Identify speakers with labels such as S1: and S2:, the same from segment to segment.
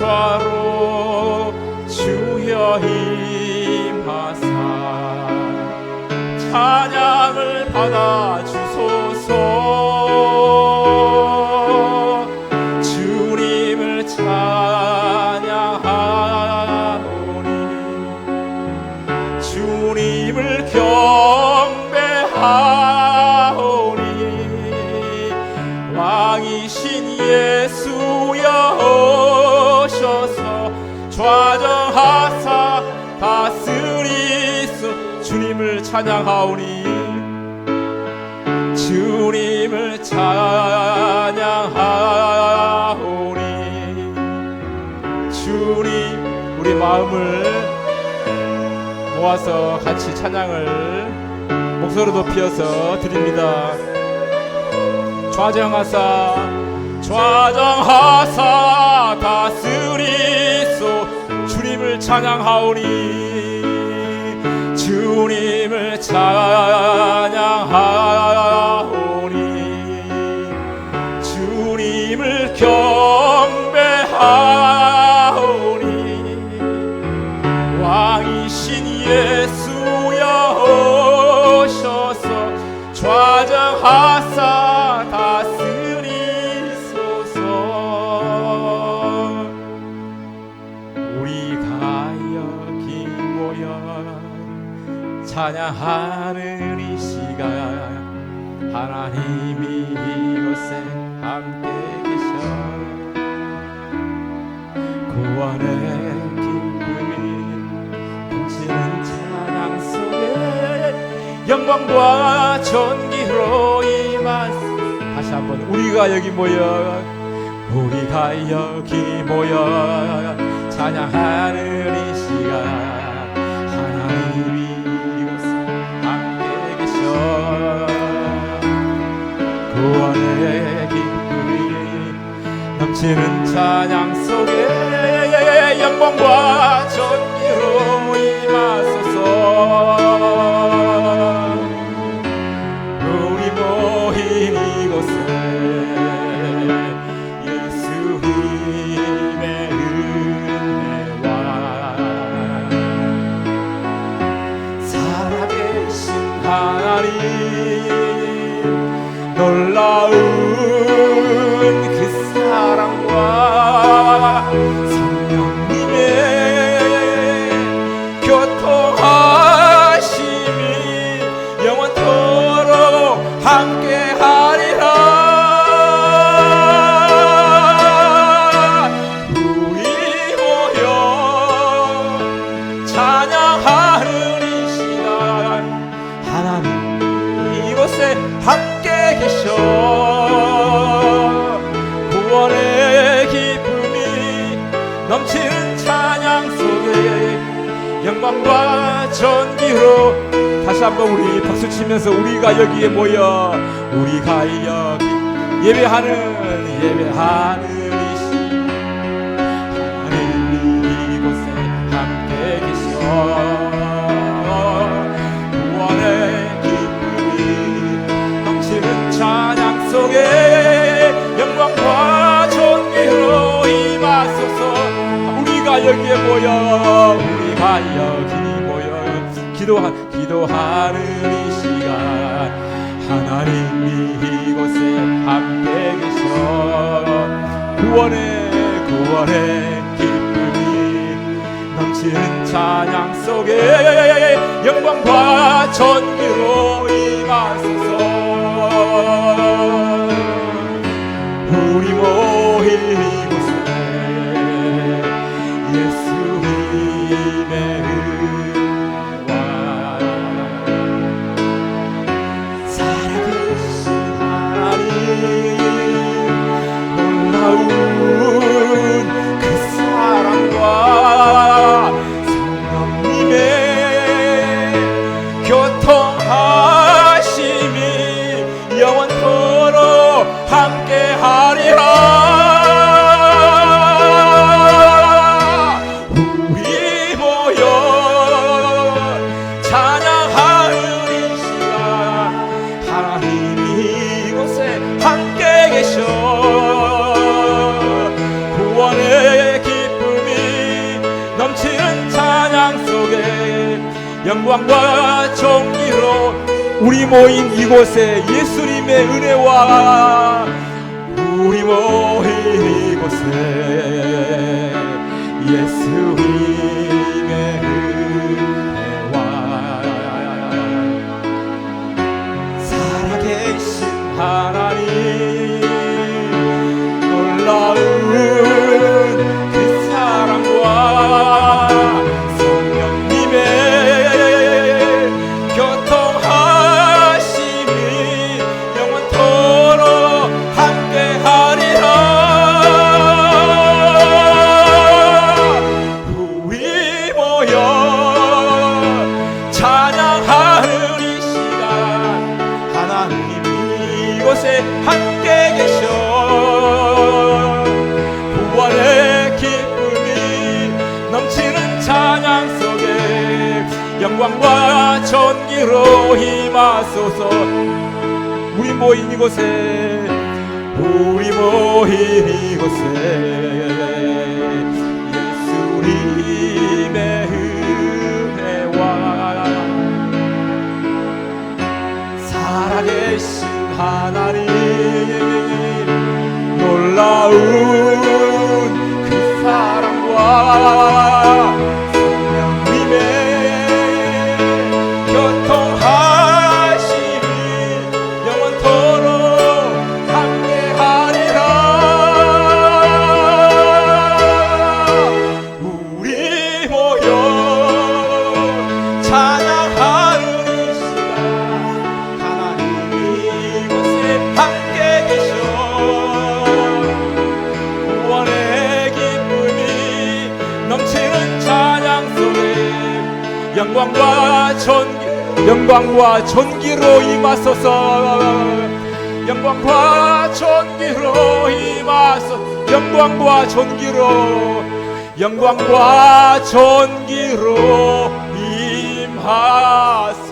S1: 용사로 주여 임하사 찬양을 받아 주소서. 주님을 찬양하오니 주님을 경배하오니 왕이신 예수여 오셔서 좌정하사 다스리소. 주님을 찬양하오니 주님을 찬양하오니 주님. 우리 마음을 모아서 같이 찬양을 목소리 높여서 드립니다. 좌정하사 다스리소. 주님을 찬양하오니 주님을 찬양하오니 주님을 경배하오니 왕이신 예수여 오셔서 좌정하사 다스리소서. 우리가 여기 모여 찬양하는 이 시간 하나님이 이곳에 함께 계셔. 구원의 기쁨이 넘치는 찬양 속에 영광과 존귀로 임하사. 다시 한번 우리가 여기 모여 찬양하는 이 시간 하나님이 이곳에 함께 계셔. 구원의 기쁨이 넘치는 찬양 속에 영광과 존귀로 임하소서. 우리 모인 이곳에 예수님의 은혜와 살아계신 하나님 놀라운 그 사랑과 성령님의 교통하심이 영원토록 함께하리라. 우리 모여 찬양하는 이 시간 하나님 이곳에 함께 계셔. 구원의 기쁨이 넘치는 찬양 속에 영광과 전기로. 다시 한번 우리 박수 치면서 우리가 여기에 모여 우리가 여기 예배하는 이 시간 하나님 이곳에 함께 계셔. 구원의 기쁨이 넘치는 찬양 속에 영광과 존귀로 임하소서. 우리가 여기에 모여 기도하는 이 시간 하나님이 이곳에 함께 계셔. 구원의 기쁨이 넘치는 찬양 속에 영광과 존귀로 임하소서. 우리 모인 이곳에 예수님의 은혜와 살아계신 하나님 놀라운 그 사랑과 성령님의 교통하심이 넘치는 찬양 속에 영광과 존귀로 우리 모인 이곳에 예수님의 은혜와 우리 모인 이곳에 예수님의 은혜와 살아계신 하나님 놀라운 그 사랑과 성령님의 교통하심이 영원토록 함께하리라. 우리 모여 찬양하는 이 시간 하나님 이곳에 함께 계셔. 구원의 기쁨이 넘치는 찬양 속에 영광과 존귀로 임하소서. 우리 모인 이곳에 우리 모인 이곳에 예수님의 은혜와 살아계신 하나님 놀라운 그 사랑과 성령님의 교통하심이 영원토록 함께하리라. 우리 모여 찬양하는 이 시간 하나님 이곳에 함께 계셔. 구원의 기쁨이 넘치는 찬양 속에 영광과 존귀로 임하소서. 영광과 존귀로 임하소서. 영광과 존귀로 임하소서.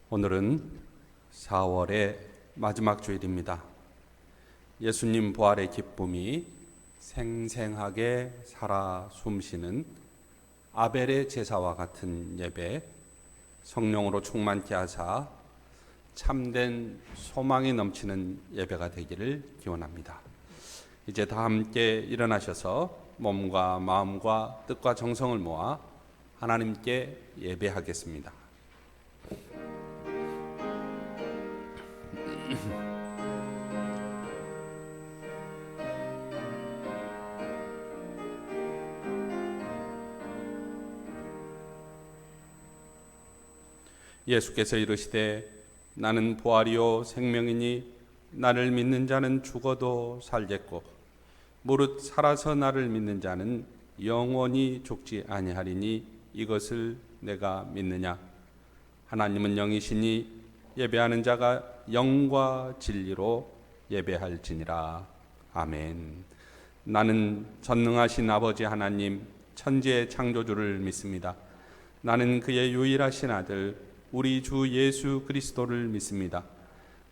S2: 오늘은 4월의 마지막 주일입니다. 예수님 부활의 기쁨이 생생하게 살아 숨쉬는 아벨의 제사와 같은 예배, 성령으로 충만케 하사 참된 소망이 넘치는 예배가 되기를 기원합니다. 이제 다 함께 일어나셔서 몸과 마음과 뜻과 정성을 모아 하나님께 예배하겠습니다. 예수께서 이르시되 나는 부활이요 생명이니 나를 믿는 자는 죽어도 살겠고 무릇 살아서 나를 믿는 자는 영원히 죽지 아니하리니 이것을 내가 믿느냐. 하나님은 영이시니 예배하는 자가 영과 진리로 예배할지니라. 아멘. 나는 전능하신 아버지 하나님 천지의 창조주를 믿습니다. 나는 그의 유일하신 아들 우리 주 예수 그리스도를 믿습니다.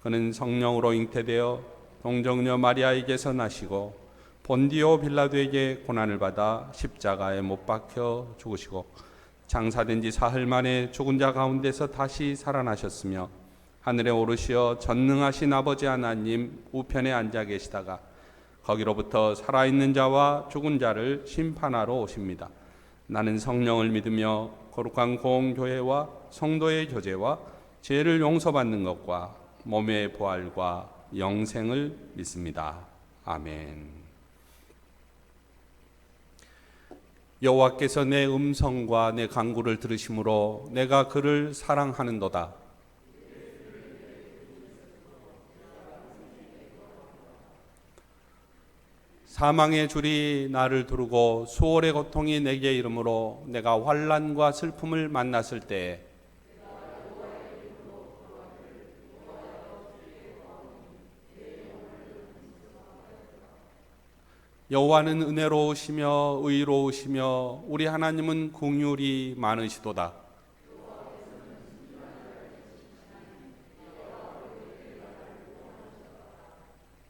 S2: 그는 성령으로 잉태되어 동정녀 마리아에게서 나시고 본디오 빌라도에게 고난을 받아 십자가에 못 박혀 죽으시고 장사된 지 사흘 만에 죽은 자 가운데서 다시 살아나셨으며 하늘에 오르시어 전능하신 아버지 하나님 우편에 앉아 계시다가 거기로부터 살아있는 자와 죽은 자를 심판하러 오십니다. 나는 성령을 믿으며 거룩한 공교회와 성도의 교제와 죄를 용서받는 것과 몸의 부활과 영생을 믿습니다. 아멘. 여호와께서 내 음성과 내 간구를 들으심으로 내가 그를 사랑하는도다. 사망의 줄이 나를 두르고 수월의 고통이 내게 이르므로 내가 환난과 슬픔을 만났을 때에 여호와는 은혜로우시며 의로우시며 우리 하나님은 긍휼이 많으시도다.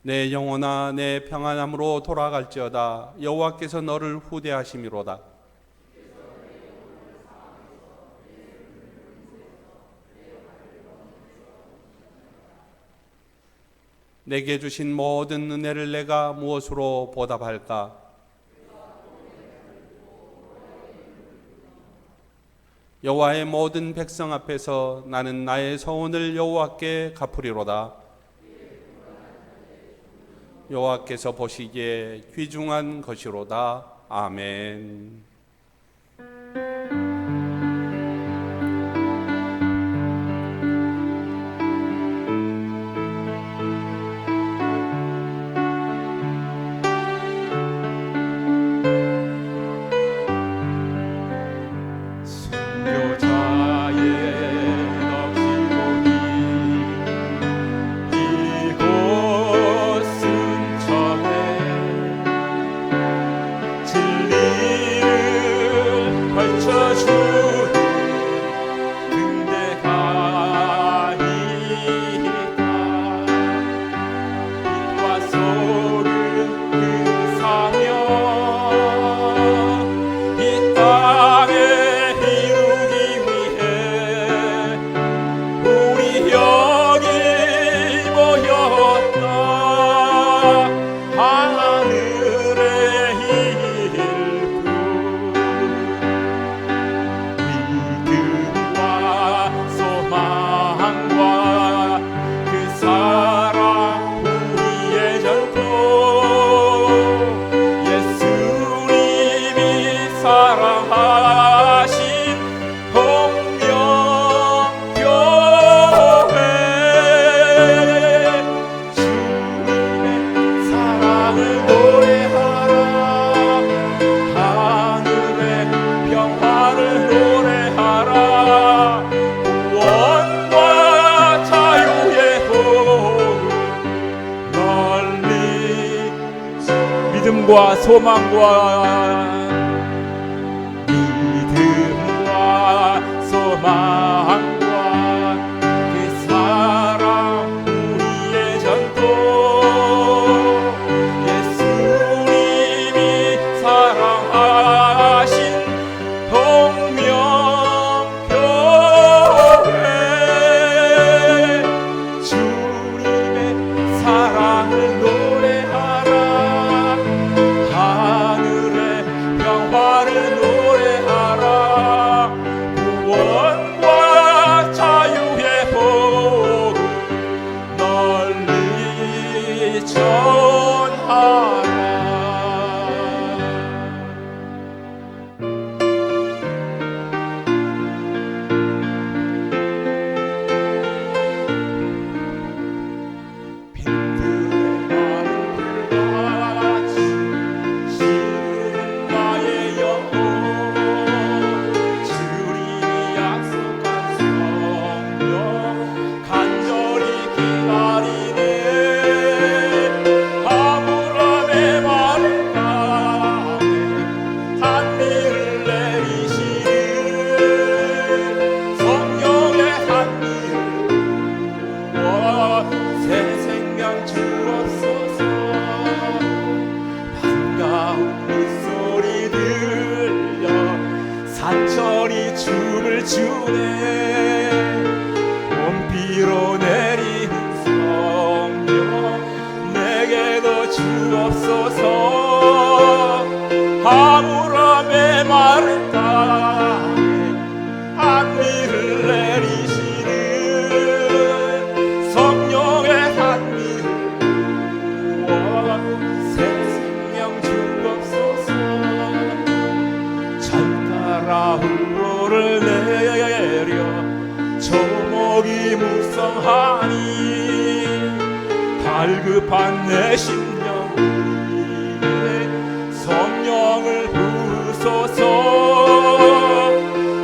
S2: 내 영혼아 내 평안함으로 돌아갈지어다. 여호와께서 너를 후대하심이로다. 내게 주신 모든 은혜를 내가 무엇으로 보답할까? 여호와의 모든 백성 앞에서 나는 나의 서원을 여호와께 갚으리로다. 여호와께서 보시기에 귀중한 것이로다. 아멘.
S1: 믿음과 소망과 소망과 그 사랑 우리의 전통 예수님이 사랑하신 동명교회 주님의 사랑을 노래하라 하늘의 평화를 노래하라 구원과 자유의 복음 널리 전하라. 빈들의 마른 불같이 시른 나의 영혼 주님이 약속한 성령 간절히 기다리네 아브라함의 마른 땅에 한미를 내리시는 성령의 한미를 부어 새 생명 주옵소서. 반가운 빗소리 들려 산천이 춤을 추네 봄비로 내리는 성령 내게도 주옵소서. 아브라함의 마른 땅에 한미를 내리시는 성령의 한미를 부어 새 생명 주옵소서. 잘 따라 훌로를 내려 조목이 무성하니 갈급한 내 심령 위에 성령을 부으소서.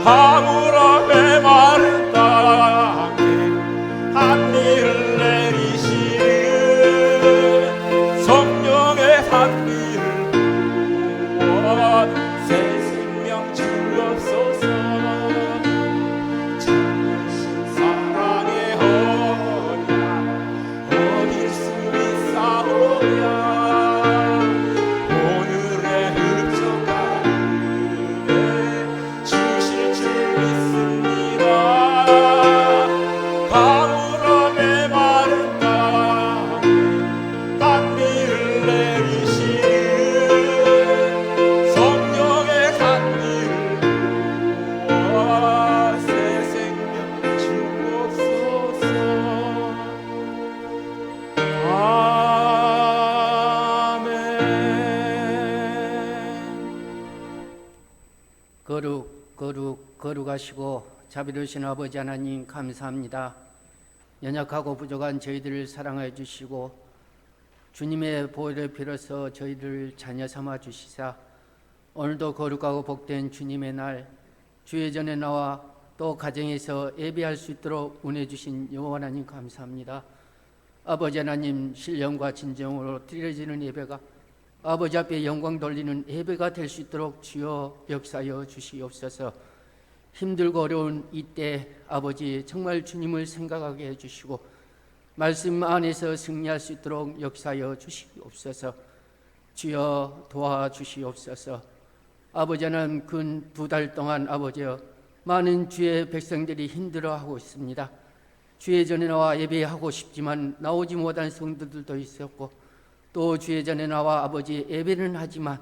S1: 아브라함의 마른 땅에 한미를 내리시는 성령의 한미를 부어 새 생명 주옵소서. 참으신 사랑의 언약 얻을 수 있사오니
S3: 위대하시고 자비로우신 아버지 하나님 감사합니다. 연약하고 부족한 저희들을 사랑하여 주시고 주님의 보혈을 빌어서 저희들을 자녀 삼아 주시사 오늘도 거룩하고 복된 주님의 날 주의 전에 나와 또 가정에서 예배할 수 있도록 은혜 주신 여호와 하나님 감사합니다. 아버지 하나님 신령과 진정으로 드려지는 예배가 아버지 앞에 영광 돌리는 예배가 될 수 있도록 주여 역사하여 주시옵소서. 힘들고 어려운 이때 아버지 정말 주님을 생각하게 해주시고 말씀 안에서 승리할 수 있도록 역사하여 주시옵소서. 주여 도와주시옵소서. 아버지 하나님 근 2달 동안 아버지여 많은 주의 백성들이 힘들어하고 있습니다. 주의 전에 나와 예배하고 싶지만 나오지 못한 성도들도 있었고 또 주의 전에 나와 아버지 예배는 하지만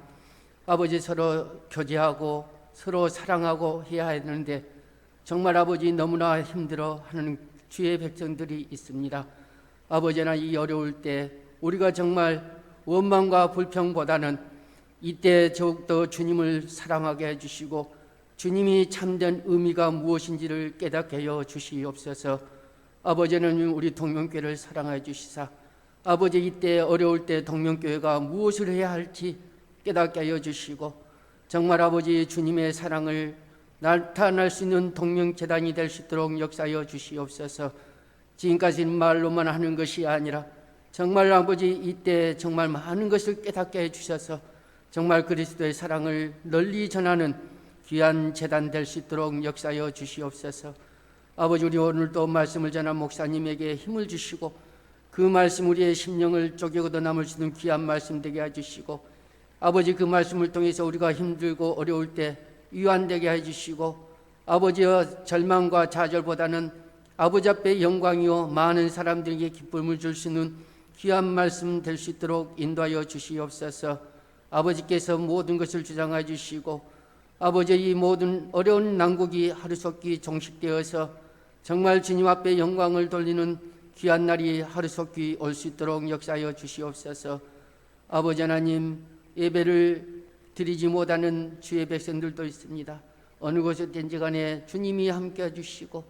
S3: 아버지 서로 교제하고 서로 사랑하고 해야 하는데 정말 아버지 너무나 힘들어하는 주의 백성들이 있습니다. 아버지 하나님 이 어려울 때 우리가 정말 원망과 불평보다는 이때 더욱더 주님을 사랑하게 해주시고 주님이 참된 의미가 무엇인지를 깨닫게 하여 주시옵소서. 아버지는 우리 동명교회를 사랑해 주시사 아버지 이때 어려울 때 동명교회가 무엇을 해야 할지 깨닫게 하여 주시고 정말 아버지 주님의 사랑을 나타날 수 있는 동명재단이 될 수 있도록 역사하여 주시옵소서. 지금까지는 말로만 하는 것이 아니라 정말 아버지 이때 정말 많은 것을 깨닫게 해주셔서 정말 그리스도의 사랑을 널리 전하는 귀한 재단 될 수 있도록 역사하여 주시옵소서. 아버지 우리 오늘도 말씀을 전한 목사님에게 힘을 주시고 그 말씀 우리의 심령을 쪼개고도 남을 수 있는 귀한 말씀 되게 해주시고 아버지 그 말씀을 통해서 우리가 힘들고 어려울 때 위안되게 해주시고 아버지의 절망과 좌절보다는 아버지 앞에 영광이요 많은 사람들에게 기쁨을 줄 수 있는 귀한 말씀 될 수 있도록 인도하여 주시옵소서. 아버지께서 모든 것을 주장해 주시고 아버지의 이 모든 어려운 난국이 하루속히 종식되어서 정말 주님 앞에 영광을 돌리는 귀한 날이 하루속히 올 수 있도록 역사하여 주시옵소서. 아버지 하나님 예배를 드리지 못하는 주의 백성들도 있습니다. 어느 곳에 든지 간에 주님이 함께 해주시고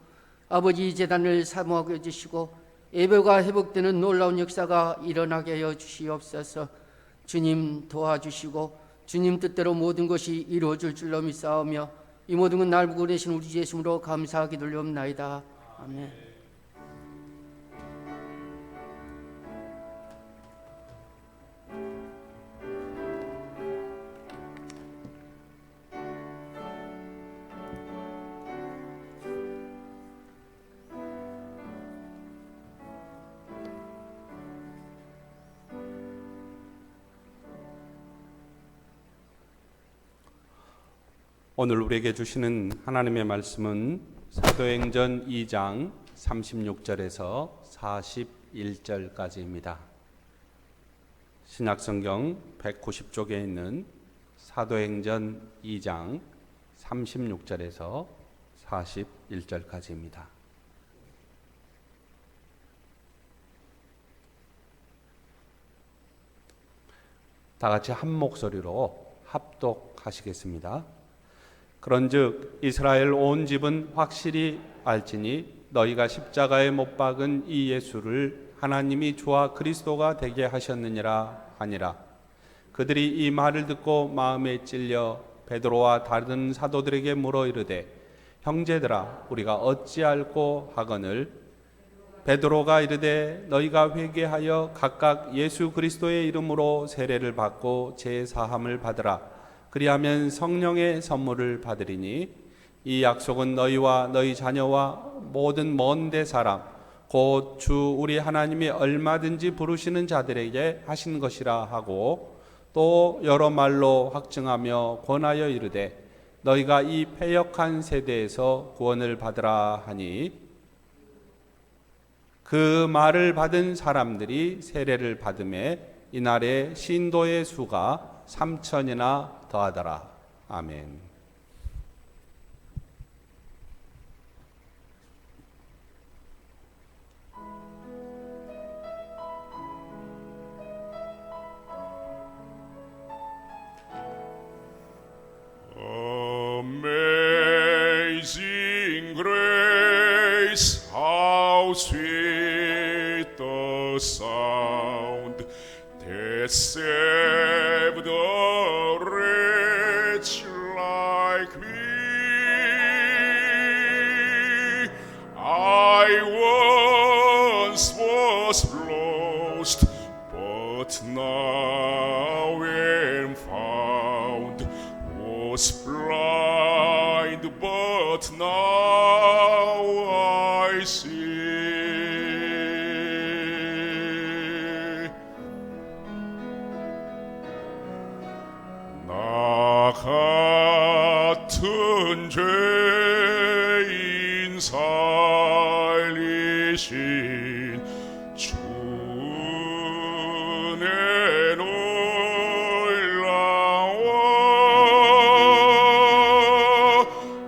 S3: 아버지 재단을 사모하게 해주시고 예배가 회복되는 놀라운 역사가 일어나게 하여 주시옵소서. 주님 도와주시고 주님 뜻대로 모든 것이 이루어질 줄로 믿사오며 이 모든 건 날 보고 계신 우리 주 예수님으로 감사하게 돌려옵나이다. 아멘.
S2: 오늘 우리에게 주시는 하나님의 말씀은 사도행전 2장 36절에서 41절까지입니다. 신약성경 190쪽에 있는 사도행전 2장 36절에서 41절까지입니다. 다 같이 한 목소리로 합독하시겠습니다. 그런즉 이스라엘 온 집은 확실히 알지니 너희가 십자가에 못 박은 이 예수를 하나님이 주와 그리스도가 되게 하셨느니라 하니라. 그들이 이 말을 듣고 마음에 찔려 베드로와 다른 사도들에게 물어 이르되 형제들아 우리가 어찌할꼬 하거늘 베드로가 이르되 너희가 회개하여 각각 예수 그리스도의 이름으로 세례를 받고 제사함을 받으라. 그리하면 성령의 선물을 받으리니 이 약속은 너희와 너희 자녀와 모든 먼데 사람 곧 주 우리 하나님이 얼마든지 부르시는 자들에게 하신 것이라 하고 또 여러 말로 확증하며 권하여 이르되 너희가 이 패역한 세대에서 구원을 받으라 하니 그 말을 받은 사람들이 세례를 받음에 이날에 신도의 수가 3,000이나 더하더라. 아멘.
S1: Amazing the sound that saved a wretch like me. I once was lost, but now am found, was blind, but now I see. 나 같은 죄인 살리신 주 은혜 놀라워.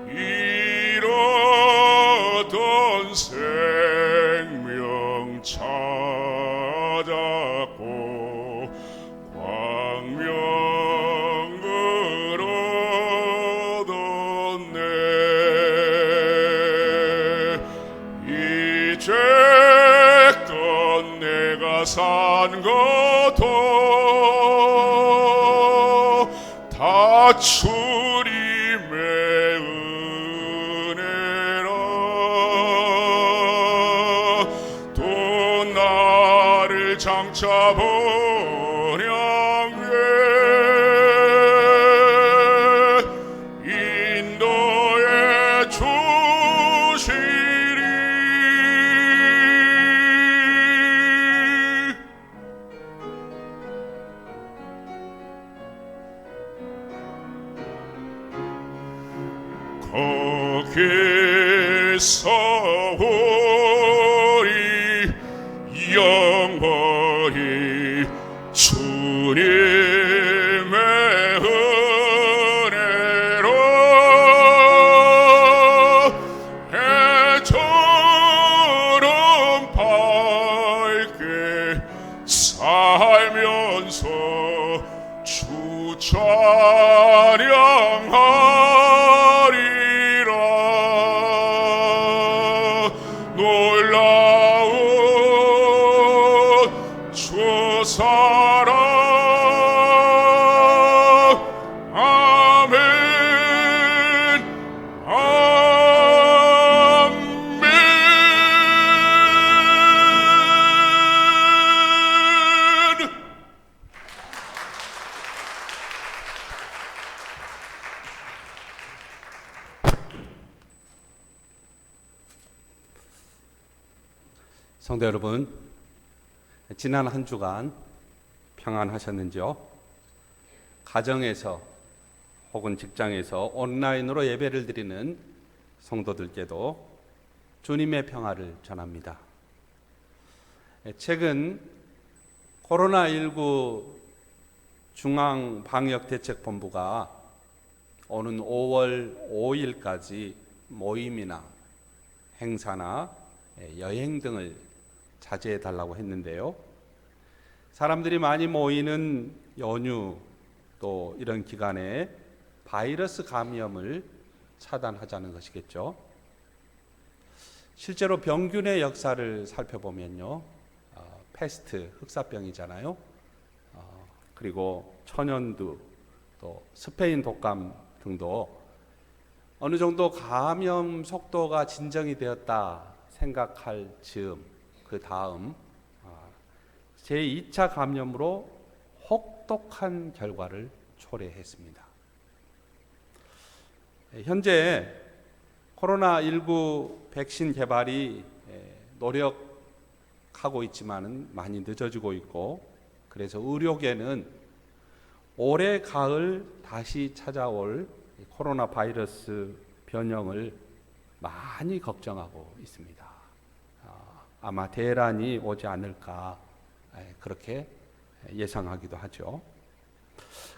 S1: 잃었던 생명 찾았고 광명을 얻었네. 이제껏 내가 산 것도 다 주님의 은혜라. 또 나를 장차 번향해 인도해 주시리. 거기서 우리 영원히 주님의 은혜로 해처럼 밝게 살면서 주 찬양하리라. 놀라운 주 사랑. 아멘. 아멘.
S2: 성도 여러분, 지난 한 주간 평안하셨는지요? 가정에서 혹은 직장에서 온라인으로 예배를 드리는 성도들께도 주님의 평화를 전합니다. 최근 코로나19 중앙방역대책본부가 오는 5월 5일까지 모임이나 행사나 여행 등을 자제해 달라고 했는데요. 사람들이 많이 모이는 연휴 또 이런 기간에 바이러스 감염을 차단하자는 것이겠죠. 실제로 병균의 역사를 살펴보면요, 패스트, 흑사병이잖아요. 그리고 천연두, 또 스페인 독감 등도 어느 정도 감염 속도가 진정이 되었다 생각할 즈음, 그 다음 제2차 감염으로 혹독한 결과를 초래했습니다. 현재 코로나19 백신 개발이 노력하고 있지만은 많이 늦어지고 있고, 그래서 의료계는 올해 가을 다시 찾아올 코로나 바이러스 변형을 많이 걱정하고 있습니다. 아마 대란이 오지 않을까 그렇게 예상하기도 하죠.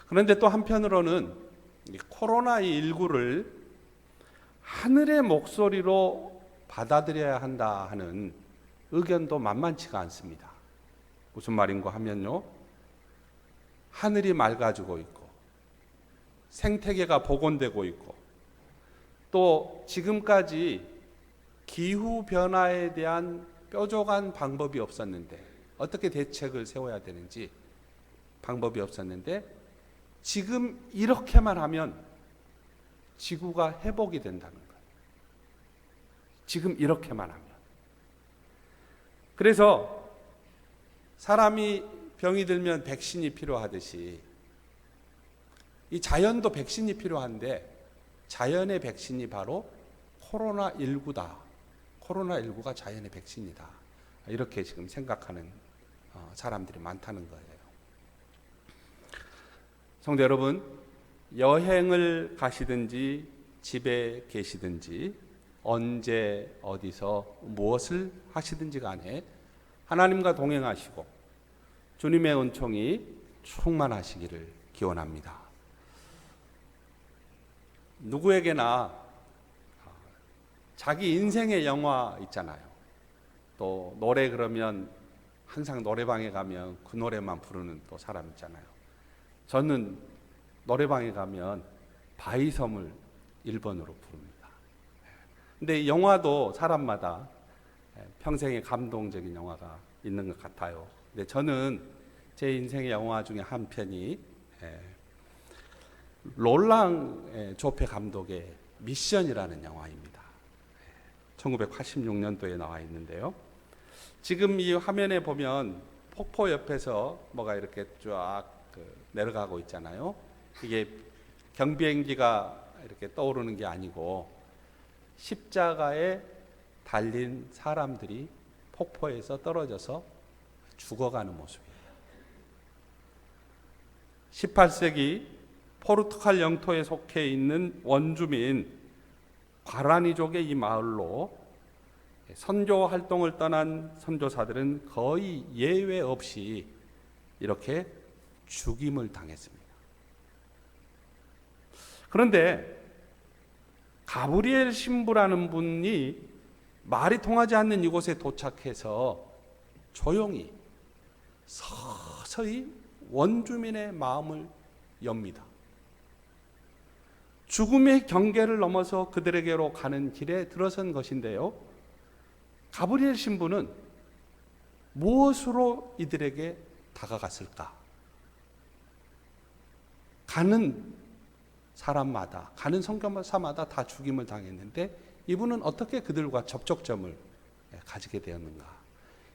S2: 그런데 또 한편으로는 코로나19를 하늘의 목소리로 받아들여야 한다 하는 의견도 만만치가 않습니다. 무슨 말인가 하면요, 하늘이 맑아지고 있고 생태계가 복원되고 있고 또 지금까지 기후변화에 대한 뾰족한 방법이 없었는데 어떻게 대책을 세워야 되는지 방법이 없었는데 지금 이렇게만 하면 지구가 회복이 된다는 거예요. 지금 이렇게만 하면. 그래서 사람이 병이 들면 백신이 필요하듯이 이 자연도 백신이 필요한데 자연의 백신이 바로 코로나19다. 코로나19가 자연의 백신이다. 이렇게 지금 생각하는 사람들이 많다는 거예요. 성도 여러분, 여행을 가시든지 집에 계시든지 언제 어디서 무엇을 하시든지 간에 하나님과 동행하시고 주님의 은총이 충만하시기를 기원합니다. 누구에게나 자기 인생의 영화 있잖아요. 또 노래 그러면 항상 노래방에 가면 그 노래만 부르는 또 사람 있잖아요. 저는 노래방에 가면 바위섬을 1번으로 부릅니다. 근데 영화도 사람마다 평생에 감동적인 영화가 있는 것 같아요. 근데 저는 제 인생의 영화 중에 한 편이 롤랑 조페 감독의 미션이라는 영화입니다. 1986년도에 나와 있는데요. 지금 이 화면에 보면 폭포 옆에서 뭐가 이렇게 쫙 내려가고 있잖아요. 이게 경비행기가 이렇게 떠오르는 게 아니고 십자가에 달린 사람들이 폭포에서 떨어져서 죽어가는 모습이에요. 18세기 포르투갈 영토에 속해 있는 원주민 과라니족의 이 마을로 선교 활동을 떠난 선교사들은 거의 예외 없이 이렇게 죽임을 당했습니다. 그런데 가브리엘 신부라는 분이 말이 통하지 않는 이곳에 도착해서 조용히 서서히 원주민의 마음을 엽니다. 죽음의 경계를 넘어서 그들에게로 가는 길에 들어선 것인데요. 가브리엘 신부는 무엇으로 이들에게 다가갔을까? 가는 사람마다, 가는 선교사마다 다 죽임을 당했는데 이분은 어떻게 그들과 접촉점을 가지게 되었는가?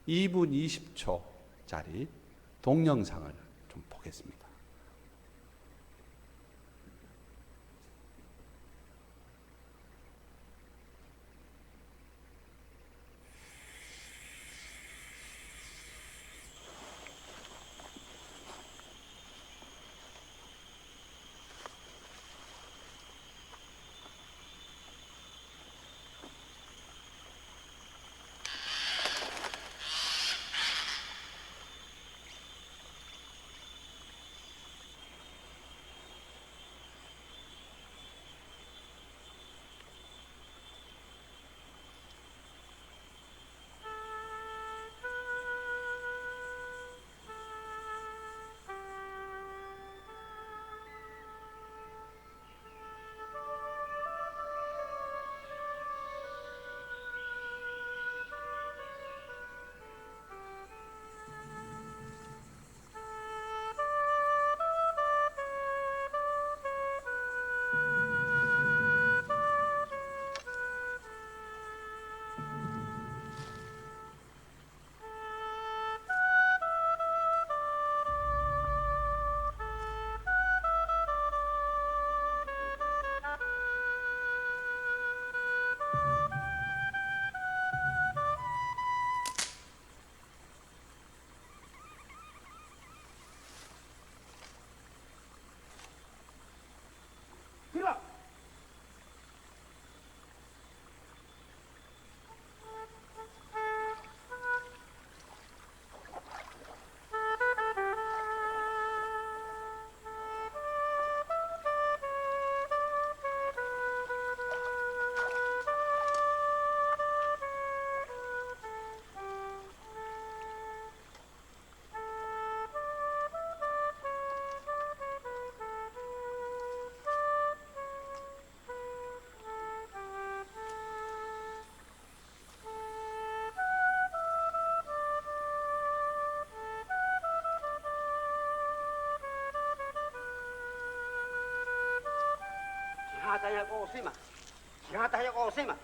S2: 2분 20초짜리 동영상을 좀 보겠습니다.
S4: 기하다야고 오세마 기하다야고 오세마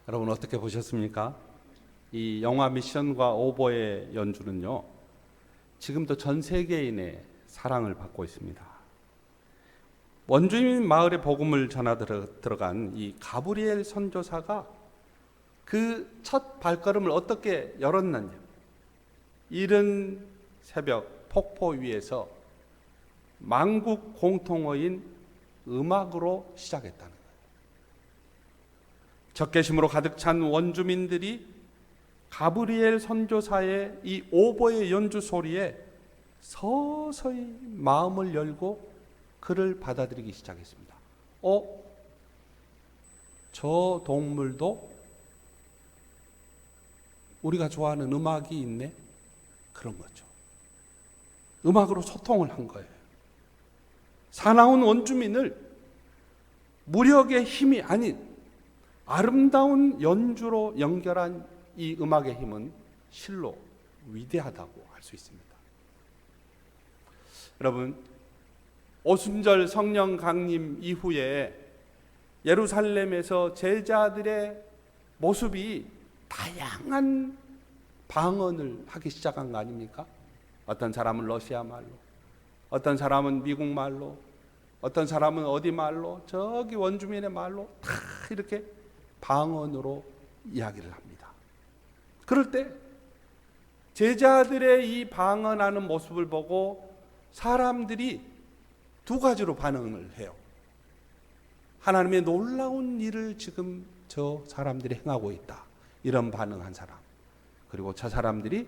S2: 여러분 어떻게 보셨습니까? 이 영화 미션과 오보의 연주는요, 지금도 전 세계인의 사랑을 받고 있습니다. 원주민 마을에 복음을 전하 들어간 이 가브리엘 선교사가 그 첫 발걸음을 어떻게 열었느냐? 이른 새벽 폭포 위에서 만국 공통어인 음악으로 시작했다는 거예요. 적개심으로 가득 찬 원주민들이 가브리엘 선교사의 이 오보의 연주 소리에 서서히 마음을 열고 그를 받아들이기 시작했습니다. 저 동물도 우리가 좋아하는 음악이 있네? 그런 거죠. 음악으로 소통을 한 거예요. 사나운 원주민을 무력의 힘이 아닌 아름다운 연주로 연결한 이 음악의 힘은 실로 위대하다고 할 수 있습니다. 여러분, 오순절 성령 강림 이후에 예루살렘에서 제자들의 모습이 다양한 방언을 하기 시작한 거 아닙니까? 어떤 사람은 러시아 말로, 어떤 사람은 미국 말로, 어떤 사람은 어디 말로, 저기 원주민의 말로 다 이렇게 방언으로 이야기를 합니다. 그럴 때 제자들의 이 방언하는 모습을 보고 사람들이 두 가지로 반응을 해요. 하나님의 놀라운 일을 지금 저 사람들이 행하고 있다, 이런 반응한 사람. 그리고 저 사람들이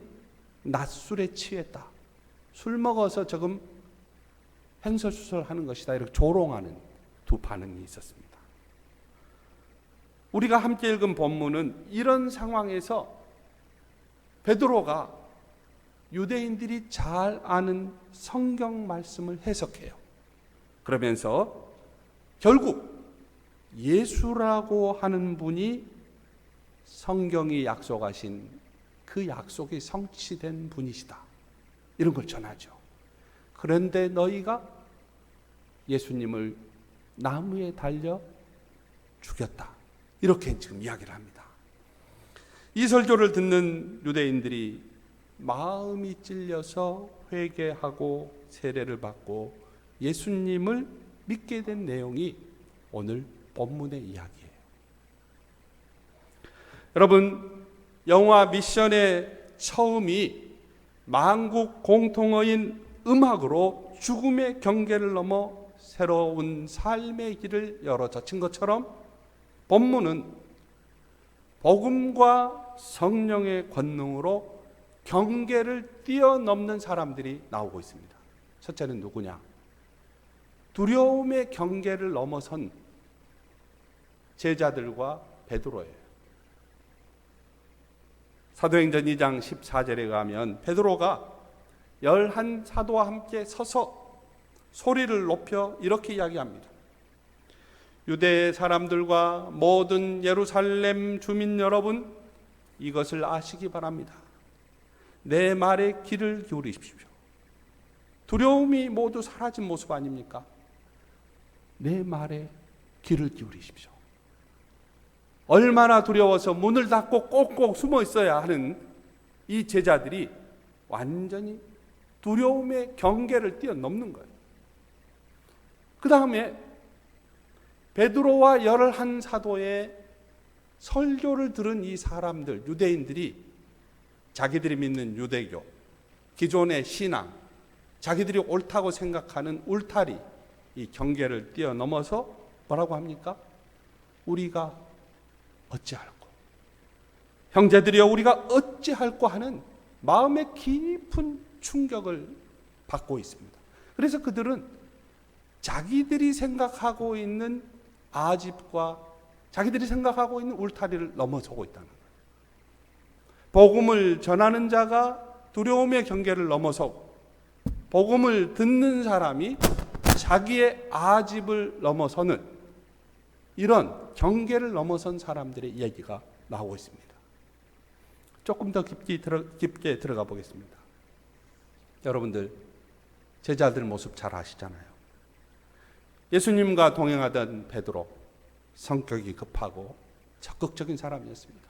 S2: 낮술에 취했다, 술 먹어서 조금 횡설수설하는 것이다, 이렇게 조롱하는 두 반응이 있었습니다. 우리가 함께 읽은 본문은 이런 상황에서 베드로가 유대인들이 잘 아는 성경 말씀을 해석해요. 그러면서 결국 예수라고 하는 분이 성경이 약속하신 그 약속이 성취된 분이시다, 이런 걸 전하죠. 그런데 너희가 예수님을 나무에 달려 죽였다, 이렇게 지금 이야기를 합니다. 이 설교를 듣는 유대인들이 마음이 찔려서 회개하고 세례를 받고 예수님을 믿게 된 내용이 오늘 본문의 이야기예요. 여러분, 영화 미션의 처음이 만국 공통어인 음악으로 죽음의 경계를 넘어 새로운 삶의 길을 열어젖힌 것처럼 본문은 복음과 성령의 권능으로 경계를 뛰어넘는 사람들이 나오고 있습니다. 첫째는 누구냐? 두려움의 경계를 넘어선 제자들과 베드로예요. 사도행전 2장 14절에 가면 베드로가 11 사도와 함께 서서 소리를 높여 이렇게 이야기합니다. 유대 사람들과 모든 예루살렘 주민 여러분, 이것을 아시기 바랍니다. 내 말에 귀를 기울이십시오. 두려움이 모두 사라진 모습 아닙니까? 내 말에 귀를 기울이십시오. 얼마나 두려워서 문을 닫고 꼭꼭 숨어 있어야 하는 이 제자들이 완전히 두려움의 경계를 뛰어넘는 거예요. 그 다음에 베드로와 11 사도의 설교를 들은 이 사람들, 유대인들이 자기들이 믿는 유대교, 기존의 신앙, 자기들이 옳다고 생각하는 울타리, 이 경계를 뛰어넘어서 뭐라고 합니까? 우리가 어찌할꼬, 형제들이여 우리가 어찌할꼬 하는 마음의 깊은 충격을 받고 있습니다. 그래서 그들은 자기들이 생각하고 있는 아집과 자기들이 생각하고 있는 울타리를 넘어서고 있다는 거예요. 복음을 전하는 자가 두려움의 경계를 넘어서고 복음을 듣는 사람이 자기의 아집을 넘어서는 이런 경계를 넘어선 사람들의 얘기가 나오고 있습니다. 조금 더 깊게 들어가 보겠습니다. 여러분들 제자들 모습 잘 아시잖아요. 예수님과 동행하던 베드로, 성격이 급하고 적극적인 사람이었습니다.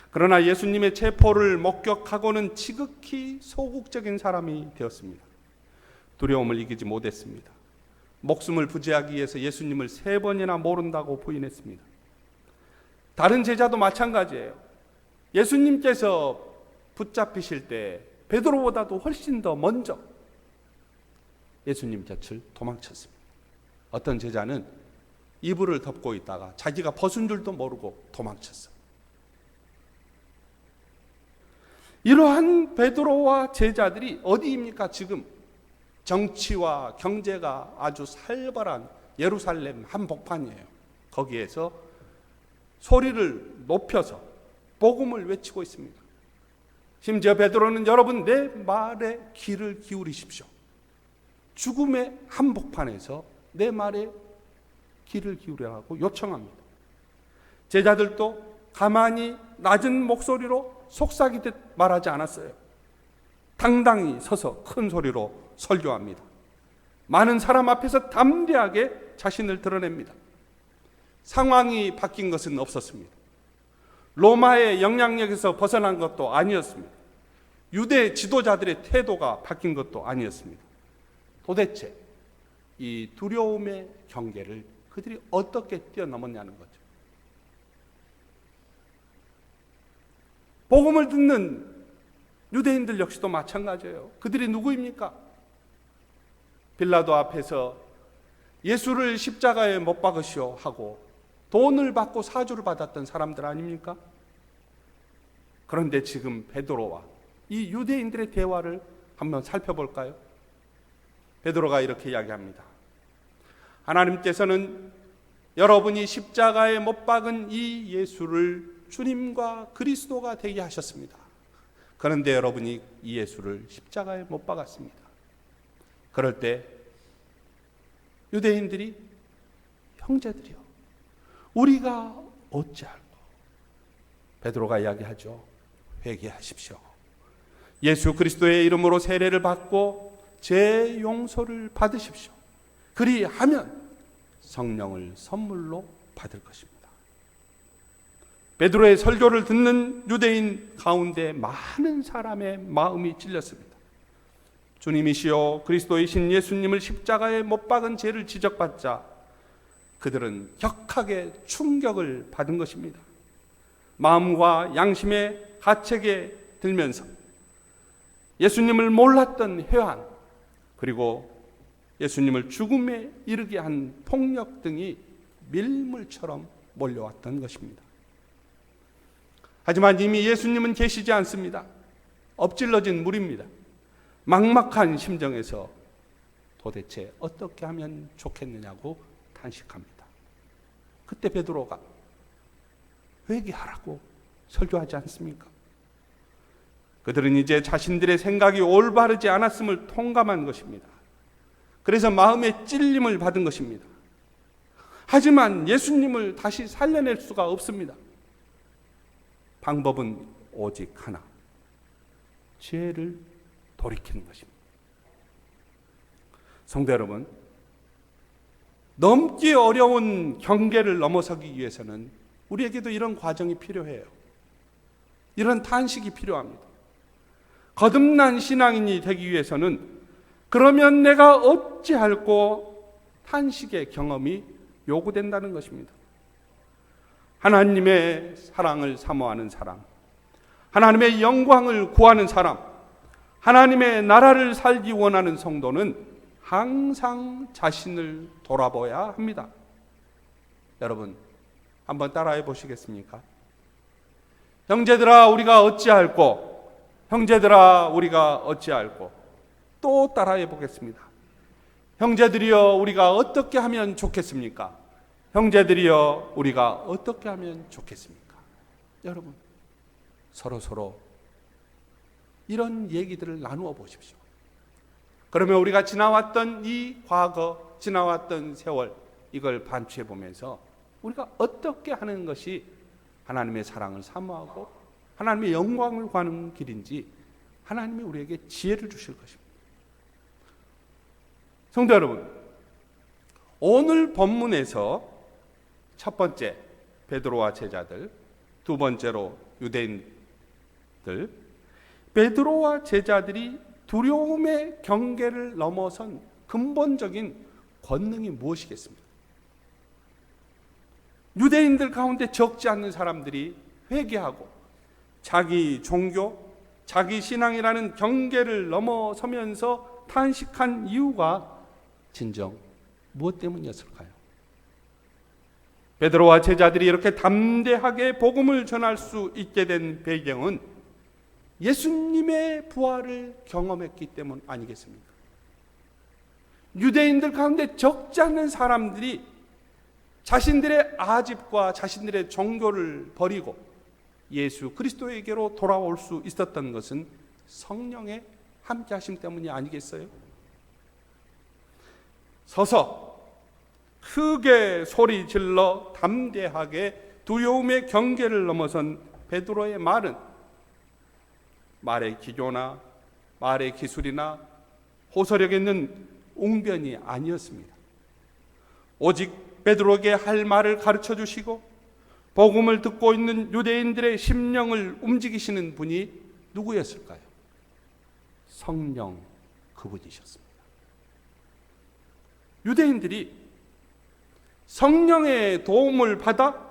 S2: 그러나 예수님의 체포를 목격하고는 지극히 소극적인 사람이 되었습니다. 두려움을 이기지 못했습니다. 목숨을 부지하기 위해서 예수님을 3번이나 모른다고 부인했습니다. 다른 제자도 마찬가지예요. 예수님께서 붙잡히실 때 베드로보다도 훨씬 더 먼저 예수님 곁을 도망쳤습니다. 어떤 제자는 이불을 덮고 있다가 자기가 벗은 줄도 모르고 도망쳤어요. 이러한 베드로와 제자들이 어디입니까? 지금 정치와 경제가 아주 살벌한 예루살렘 한복판이에요. 거기에서 소리를 높여서 복음을 외치고 있습니다. 심지어 베드로는 여러분 내 말에 귀를 기울이십시오. 죽음의 한복판에서 내 말에 귀를 기울여라고 요청합니다. 제자들도 가만히 낮은 목소리로 속삭이듯 말하지 않았어요. 당당히 서서 큰 소리로 설교합니다. 많은 사람 앞에서 담대하게 자신을 드러냅니다. 상황이 바뀐 것은 없었습니다. 로마의 영향력에서 벗어난 것도 아니었습니다. 유대 지도자들의 태도가 바뀐 것도 아니었습니다. 도대체 이 두려움의 경계를 그들이 어떻게 뛰어넘었냐는 거죠. 복음을 듣는 유대인들 역시도 마찬가지예요. 그들이 누구입니까? 빌라도 앞에서 예수를 십자가에 못 박으시오 하고 돈을 받고 사주를 받았던 사람들 아닙니까? 그런데 지금 베드로와 이 유대인들의 대화를 한번 살펴볼까요? 베드로가 이렇게 이야기합니다. 하나님께서는 여러분이 십자가에 못 박은 이 예수를 주님과 그리스도가 되게 하셨습니다. 그런데 여러분이 이 예수를 십자가에 못 박았습니다. 그럴 때 유대인들이 형제들이요, 우리가 어찌할꼬? 베드로가 이야기하죠. 회개하십시오. 예수 그리스도의 이름으로 세례를 받고 죄 용서를 받으십시오. 그리하면 성령을 선물로 받을 것입니다. 베드로의 설교를 듣는 유대인 가운데 많은 사람의 마음이 찔렸습니다. 주님이시여 그리스도이신 예수님을 십자가에 못 박은 죄를 지적받자 그들은 격하게 충격을 받은 것입니다. 마음과 양심의 가책에 들면서 예수님을 몰랐던 회한, 그리고 예수님을 죽음에 이르게 한 폭력 등이 밀물처럼 몰려왔던 것입니다. 하지만 이미 예수님은 계시지 않습니다. 엎질러진 물입니다. 막막한 심정에서 도대체 어떻게 하면 좋겠느냐고 탄식합니다. 그때 베드로가 회개하라고 설교하지 않습니까? 그들은 이제 자신들의 생각이 올바르지 않았음을 통감한 것입니다. 그래서 마음의 찔림을 받은 것입니다. 하지만 예수님을 다시 살려낼 수가 없습니다. 방법은 오직 하나, 죄를 돌이키는 것입니다. 성도 여러분, 넘기 어려운 경계를 넘어서기 위해서는 우리에게도 이런 과정이 필요해요. 이런 탄식이 필요합니다. 거듭난 신앙인이 되기 위해서는 그러면 내가 어찌할꼬 탄식의 경험이 요구된다는 것입니다. 하나님의 사랑을 사모하는 사람, 하나님의 영광을 구하는 사람, 하나님의 나라를 살기 원하는 성도는 항상 자신을 돌아봐야 합니다. 여러분, 한번 따라해 보시겠습니까? 형제들아 우리가 어찌할꼬, 형제들아 우리가 어찌할꼬. 또 따라해 보겠습니다. 형제들이여 우리가 어떻게 하면 좋겠습니까? 형제들이여 우리가 어떻게 하면 좋겠습니까? 여러분, 서로 이런 얘기들을 나누어 보십시오. 그러면 우리가 지나왔던 이 과거, 지나왔던 세월, 이걸 반추해 보면서 우리가 어떻게 하는 것이 하나님의 사랑을 사모하고 하나님의 영광을 구하는 길인지 하나님이 우리에게 지혜를 주실 것입니다. 성도 여러분, 오늘 본문에서 첫 번째 베드로와 제자들, 두 번째로 유대인들, 베드로와 제자들이 두려움의 경계를 넘어선 근본적인 권능이 무엇이겠습니까? 유대인들 가운데 적지 않는 사람들이 회개하고 자기 종교, 자기 신앙이라는 경계를 넘어서면서 탄식한 이유가 진정 무엇 때문이었을까요? 베드로와 제자들이 이렇게 담대하게 복음을 전할 수 있게 된 배경은 예수님의 부활을 경험했기 때문 아니겠습니까? 유대인들 가운데 적지 않는 사람들이 자신들의 아집과 자신들의 종교를 버리고 예수 그리스도에게로 돌아올 수 있었던 것은 성령의 함께하심 때문이 아니겠어요? 서서 크게 소리 질러 담대하게 두려움의 경계를 넘어선 베드로의 말은 말의 기교나 말의 기술이나 호소력 있는 웅변이 아니었습니다. 오직 베드로에게 할 말을 가르쳐 주시고 복음을 듣고 있는 유대인들의 심령을 움직이시는 분이 누구였을까요? 성령 그분이셨습니다. 유대인들이 성령의 도움을 받아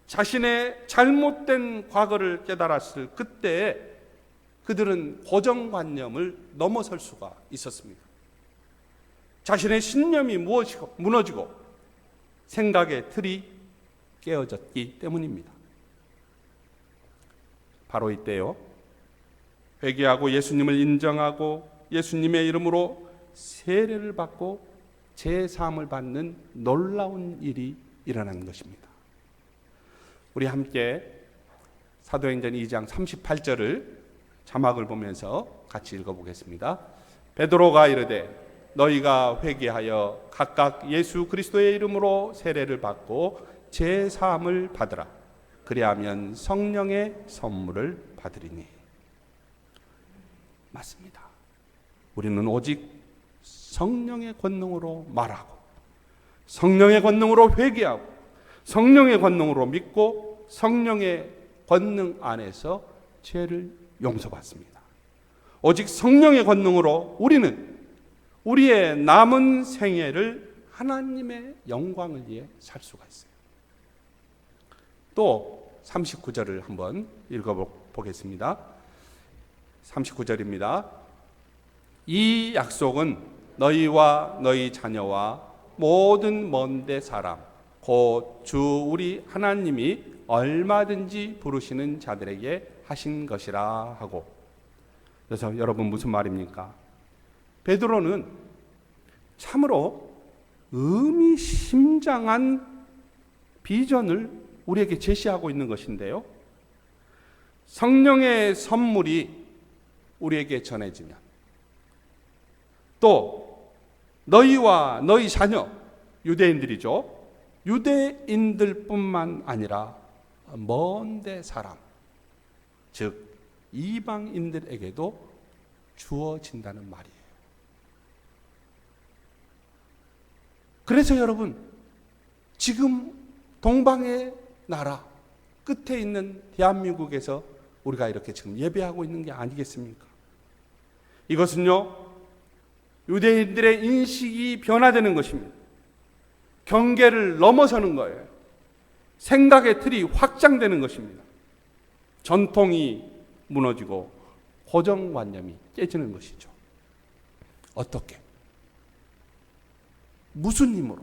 S2: 자신의 잘못된 과거를 깨달았을 그때 그들은 고정관념을 넘어설 수가 있었습니다. 자신의 신념이 무너지고 생각의 틀이 깨어졌기 때문입니다. 바로 이때요, 회개하고 예수님을 인정하고 예수님의 이름으로 세례를 받고 제사함을 받는 놀라운 일이 일어난 것입니다. 우리 함께 사도행전 2장 38절을 자막을 보면서 같이 읽어보겠습니다. 베드로가 이르되 너희가 회개하여 각각 예수 그리스도의 이름으로 세례를 받고 제사함을 받으라. 그리하면 성령의 선물을 받으리니. 맞습니다. 우리는 오직 성령의 권능으로 말하고 성령의 권능으로 회개하고 성령의 권능으로 믿고 성령의 권능 안에서 죄를 용서받습니다. 오직 성령의 권능으로 우리는 우리의 남은 생애를 하나님의 영광을 위해 살 수가 있어요. 또 39절을 한번 읽어보겠습니다. 39절입니다. 이 약속은 너희와 너희 자녀와 모든 먼데 사람 곧 주 우리 하나님이 얼마든지 부르시는 자들에게 하신 것이라 하고. 그래서 여러분 무슨 말입니까? 베드로는 참으로 의미심장한 비전을 우리에게 제시하고 있는 것인데요, 성령의 선물이 우리에게 전해지면 또 너희와 너희 자녀, 유대인들이죠, 유대인들뿐만 아니라 먼데 사람, 즉 이방인들에게도 주어진다는 말이에요. 그래서 여러분, 지금 동방의 나라 끝에 있는 대한민국에서 우리가 이렇게 지금 예배하고 있는 게 아니겠습니까? 이것은요, 유대인들의 인식이 변화되는 것입니다. 경계를 넘어서는 거예요. 생각의 틀이 확장되는 것입니다. 전통이 무너지고 고정관념이 깨지는 것이죠. 어떻게? 무슨 힘으로?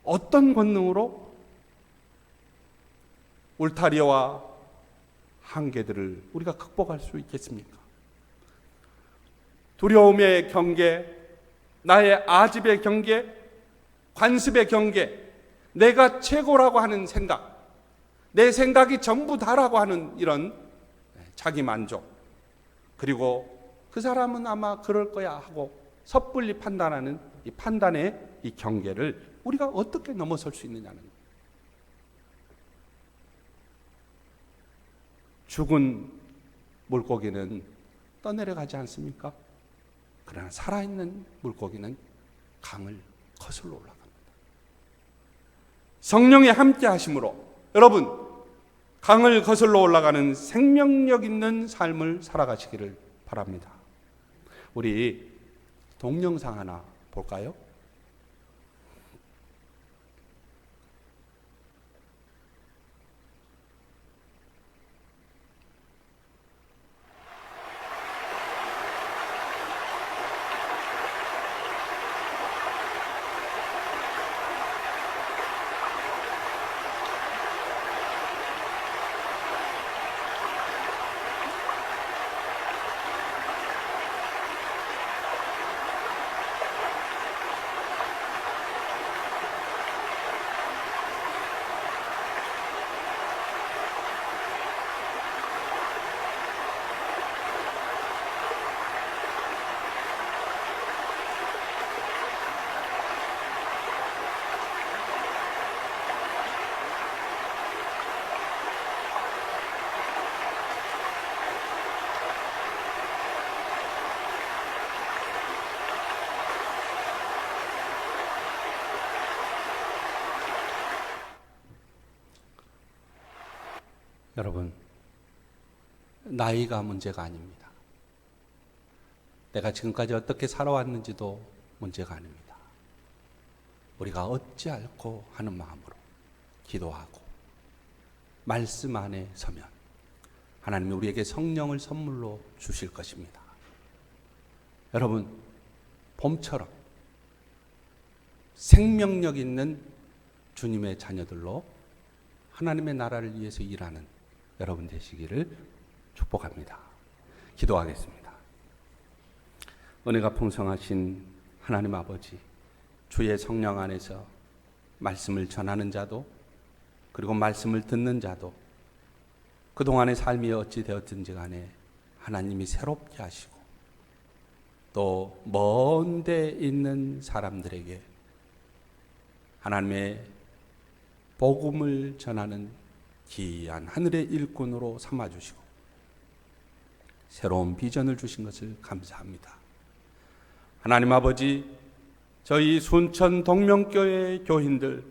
S2: 어떤 권능으로 울타리와 한계들을 우리가 극복할 수 있겠습니까? 두려움의 경계, 나의 아집의 경계, 관습의 경계, 내가 최고라고 하는 생각, 내 생각이 전부 다라고 하는 이런 자기 만족, 그리고 그 사람은 아마 그럴 거야 하고 섣불리 판단하는 이 판단의 이 경계를 우리가 어떻게 넘어설 수 있느냐는 거예요. 죽은 물고기는 떠내려가지 않습니까? 그러나 살아있는 물고기는 강을 거슬러 올라갑니다. 성령의 함께 하심으로 여러분 강을 거슬러 올라가는 생명력 있는 삶을 살아가시기를 바랍니다. 우리 동영상 하나 볼까요? 여러분, 나이가 문제가 아닙니다. 내가 지금까지 어떻게 살아왔는지도 문제가 아닙니다. 우리가 어찌할꼬 하는 마음으로 기도하고 말씀 안에 서면 하나님이 우리에게 성령을 선물로 주실 것입니다. 여러분, 봄처럼 생명력 있는 주님의 자녀들로 하나님의 나라를 위해서 일하는 여러분 되시기를 축복합니다. 기도하겠습니다. 은혜가 풍성하신 하나님 아버지, 주의 성령 안에서 말씀을 전하는 자도 그리고 말씀을 듣는 자도 그동안의 삶이 어찌 되었든지 간에 하나님이 새롭게 하시고 또 먼 데 있는 사람들에게 하나님의 복음을 전하는 귀한 하늘의 일꾼으로 삼아주시고 새로운 비전을 주신 것을 감사합니다. 하나님 아버지, 저희 순천 동명교회 교인들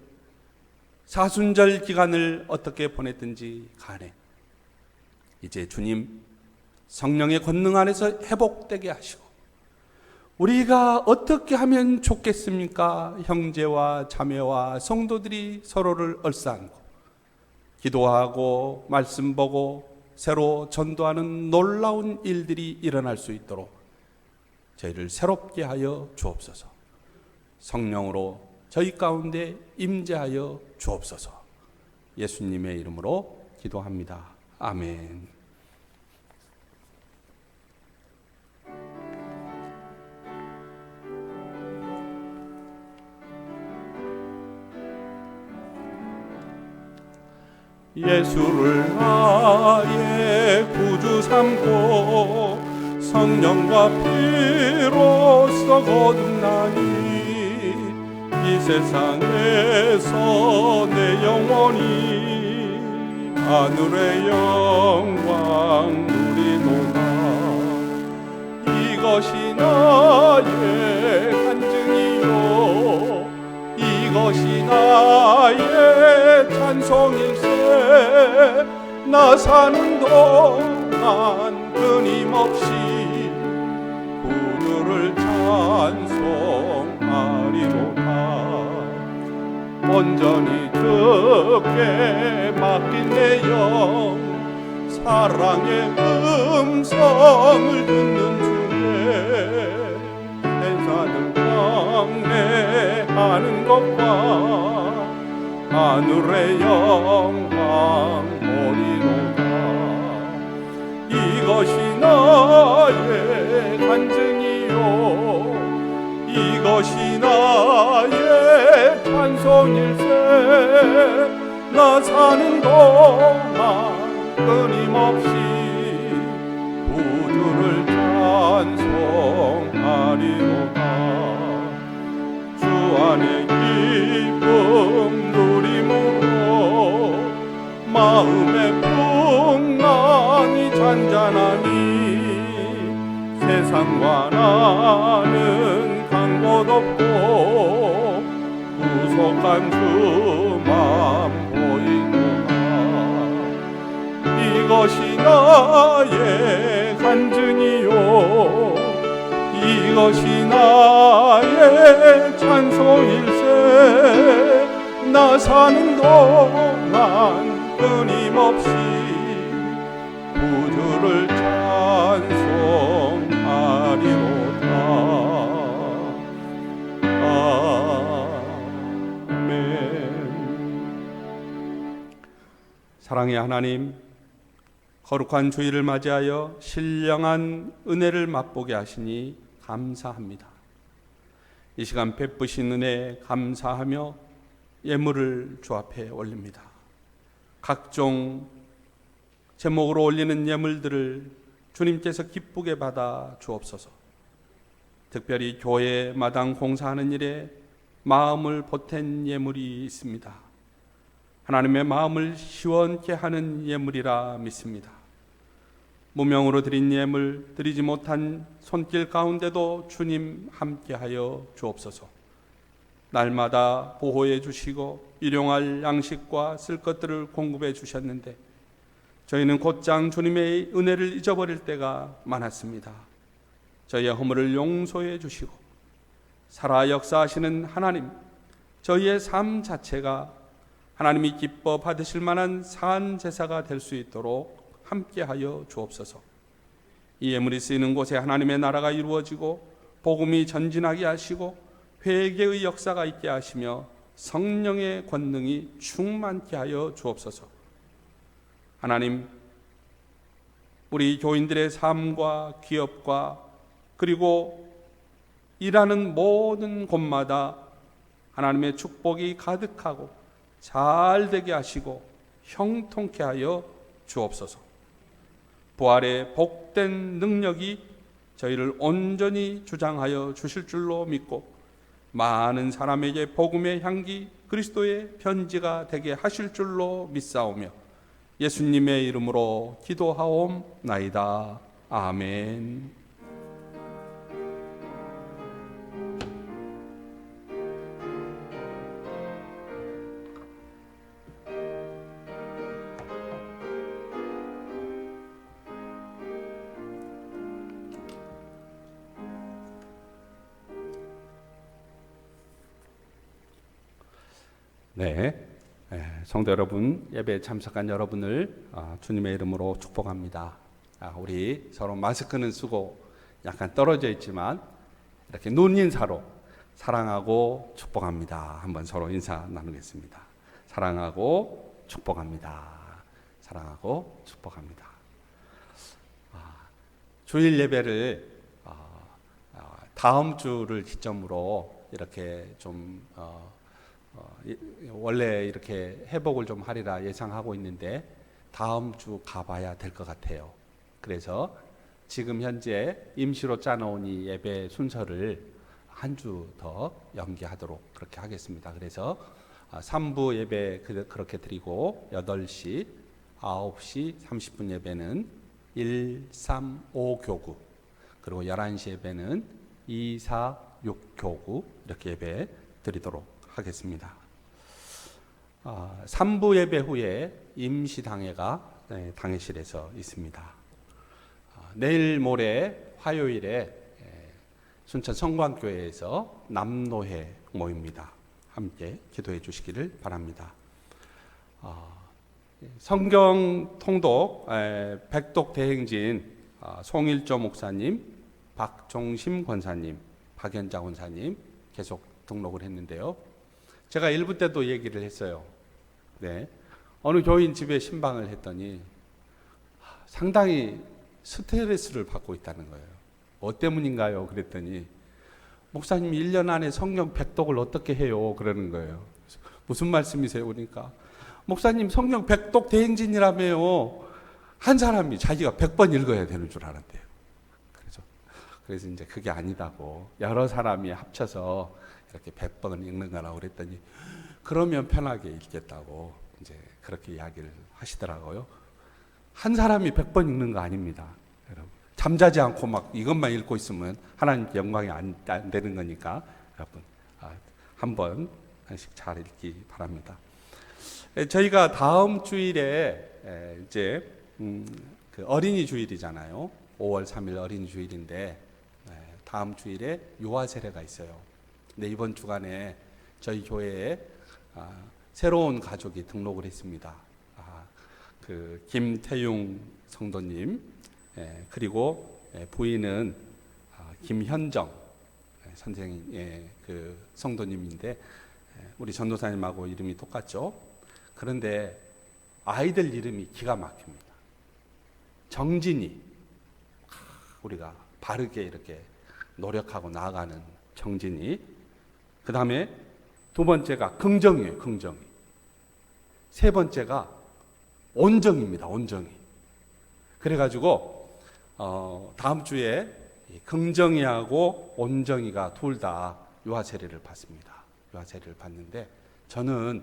S2: 사순절 기간을 어떻게 보냈든지 간에 이제 주님 성령의 권능 안에서 회복되게 하시고 우리가 어떻게 하면 좋겠습니까? 형제와 자매와 성도들이 서로를 얼싸안고 기도하고 말씀 보고 새로 전도하는 놀라운 일들이 일어날 수 있도록 저희를 새롭게 하여 주옵소서. 성령으로 저희 가운데 임재하여 주옵소서. 예수님의 이름으로 기도합니다. 아멘. 예수를 나의 구주 삼고 성령과 피로써 거듭나니 이 세상에서 내 영혼이 하늘의 영광 누리노라. 이것이 나의 간증이요 이것이 나의 찬송일세. 나 사는 동안 끊임없이 구주를 찬송하리로다. 온전히 주께 맡긴 내 영 사랑의 음성을 듣는 중에 행사는 경배하는 것과 하늘의 영광 보리로다. 이것이 나의 간증이요 이것이 나의 찬송일세. 나 사는 동안 끊임없이 구주를 찬송하리로다. 주 안에 기쁨 누림으로 마음의 풍랑이 잔잔하니 세상과 나는 간 곳 없고 구속한 주만 보이구나. 이것이 나의 간증이요 이것이 나의 찬송일세. 나 사는 동안 끊임없이 구주를 찬송하리로다. 아멘. 사랑의 하나님, 거룩한 주일을 맞이하여 신령한 은혜를 맛보게 하시니 감사합니다. 이 시간 베푸신 은혜에 감사하며 예물을 주 앞에 올립니다. 각종 제목으로 올리는 예물들을 주님께서 기쁘게 받아 주옵소서. 특별히 교회 마당 공사하는 일에 마음을 보탠 예물이 있습니다. 하나님의 마음을 시원케 하는 예물이라 믿습니다. 무명으로 드린 예물, 드리지 못한 손길 가운데도 주님 함께하여 주옵소서. 날마다 보호해 주시고 일용할 양식과 쓸 것들을 공급해 주셨는데 저희는 곧장 주님의 은혜를 잊어버릴 때가 많았습니다. 저희의 허물을 용서해 주시고 살아 역사하시는 하나님, 저희의 삶 자체가 하나님이 기뻐 받으실 만한 산 제사가 될 수 있도록 함께하여 주옵소서. 이 예물이 쓰이는 곳에 하나님의 나라가 이루어지고 복음이 전진하게 하시고 회개의 역사가 있게 하시며 성령의 권능이 충만케 하여 주옵소서. 하나님, 우리 교인들의 삶과 기업과 그리고 일하는 모든 곳마다 하나님의 축복이 가득하고 잘 되게 하시고 형통케 하여 주옵소서. 부활의 복된 능력이 저희를 온전히 주장하여 주실 줄로 믿고 많은 사람에게 복음의 향기 그리스도의 편지가 되게 하실 줄로 믿사오며 예수님의 이름으로 기도하옵나이다. 아멘. 네, 성도 여러분, 예배에 참석한 여러분을 주님의 이름으로 축복합니다. 우리 서로 마스크는 쓰고 약간 떨어져 있지만 이렇게 눈 인사로 사랑하고 축복합니다. 한번 서로 인사 나누겠습니다. 사랑하고 축복합니다. 사랑하고 축복합니다. 주일 예배를 다음 주를 기점으로 이렇게 좀 원래 이렇게 회복을 좀 하리라 예상하고 있는데 다음 주 가봐야 될 것 같아요. 그래서 지금 현재 임시로 짜놓은 이 예배 순서를 한 주 더 연기하도록 그렇게 하겠습니다. 그래서 3부 예배 그렇게 드리고 8시, 9시 30분 예배는 1, 3, 5 교구, 그리고 11시 예배는 2, 4, 6 교구 이렇게 예배 드리도록 하겠습니다. 3부 예배 후에 임시당회가 당회실에서 있습니다. 내일 모레 화요일에 순천 성광교회에서 남노회 모입니다. 함께 기도해 주시기를 바랍니다. 성경 통독 백독 대행진 송일조 목사님, 박종심 권사님, 박연자 권사님 계속 등록을 했는데요. 제가 1부 때도 얘기를 했어요. 네. 어느 교인 집에 신방을 했더니 상당히 스트레스를 받고 있다는 거예요. 뭐 때문인가요? 그랬더니 목사님 1년 안에 성경 백독을 어떻게 해요? 그러는 거예요. 무슨 말씀이세요? 그러니까 목사님 성경 백독 대행진이라며요. 한 사람이 자기가 100번 읽어야 되는 줄 알았대요. 그래서 이제 그게 아니다고 여러 사람이 합쳐서 이렇게 100번 읽는 거라고 그랬더니 그러면 편하게 읽겠다고 이제 그렇게 이야기를 하시더라고요. 한 사람이 100번 읽는 거 아닙니다, 여러분. 잠자지 않고 막 이것만 읽고 있으면 하나님 영광이 안 되는 거니까 여러분 한번 하나씩 잘 읽기 바랍니다. 저희가 다음 주일에 이제 그 어린이 주일이잖아요. 5월 3일 어린이 주일인데 다음 주일에 유아 세례가 있어요. 근데 이번 주간에 저희 교회에 새로운 가족이 등록을 했습니다. 그 김태용 성도님, 그리고 부인은 김현정 선생님, 그 성도님인데 우리 전도사님하고 이름이 똑같죠. 그런데 아이들 이름이 기가 막힙니다. 정진이, 우리가 바르게 이렇게 노력하고 나아가는 정진이. 그 다음에 두 번째가 긍정이에요. 긍정이. 세 번째가 온정입니다. 온정이. 그래가지고 다음 주에 긍정이하고 온정이가 둘 다 유아 세례를 받습니다. 유아 세례를 받는데 저는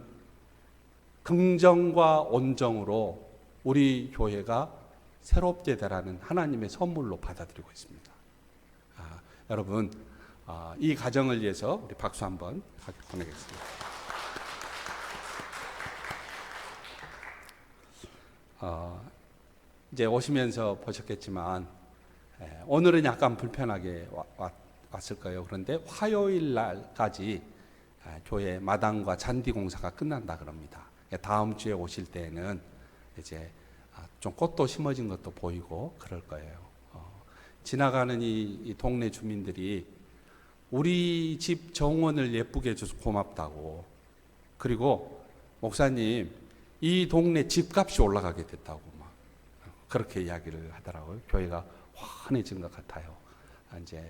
S2: 긍정과 온정으로 우리 교회가 새롭게 되라는 하나님의 선물로 받아들이고 있습니다. 여러분 이 가정을 위해서 우리 박수 한번 보내겠습니다. 이제 오시면서 보셨겠지만 오늘은 약간 불편하게 왔을 거예요. 그런데 화요일 날까지 교회 마당과 잔디 공사가 끝난다 그럽니다. 다음 주에 오실 때는 이제 좀 꽃도 심어진 것도 보이고 그럴 거예요. 지나가는 이 동네 주민들이 우리 집 정원을 예쁘게 해줘서 고맙다고, 그리고 목사님 이 동네 집값이 올라가게 됐다고 막 그렇게 이야기를 하더라고요. 교회가 환해진 것 같아요. 이제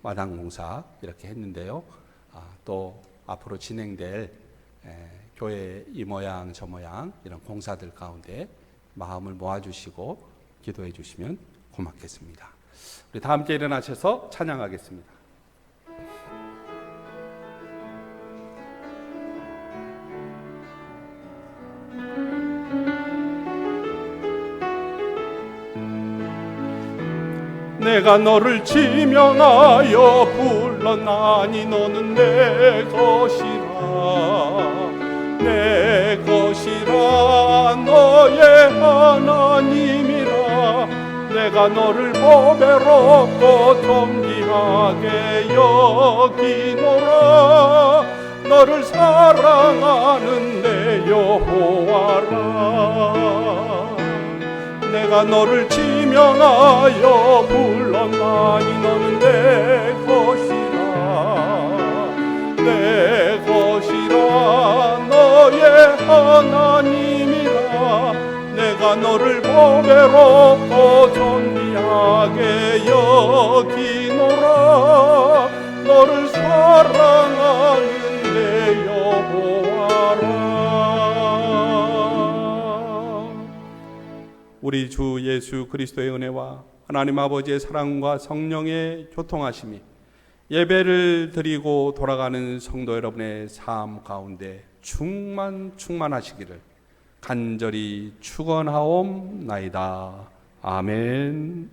S2: 마당 공사 이렇게 했는데요. 또 앞으로 진행될 교회 이 모양 저 모양 이런 공사들 가운데 마음을 모아주시고 기도해 주시면 고맙겠습니다. 우리 다 함께 일어나셔서 찬양하겠습니다. 내가 너를 지명하여 불렀나니 너는 내 것이라, 내 것이라 너의 하나님이라. 내가 너를 보배롭고 존귀하게 여기노라. 너를 사랑하는 내 여호와라. 내가 너를 지명하여 불렀나니 너는 내 것이라, 내 것이라 너의 하나님이라. 내가 너를 보배롭고 존귀하게 여기노라. 너를 사랑하는 내 여호와라. 우리 주 예수 그리스도의 은혜와 하나님 아버지의 사랑과 성령의 교통하심이 예배를 드리고 돌아가는 성도 여러분의 삶 가운데 충만하시기를 간절히 축원하옵나이다. 아멘.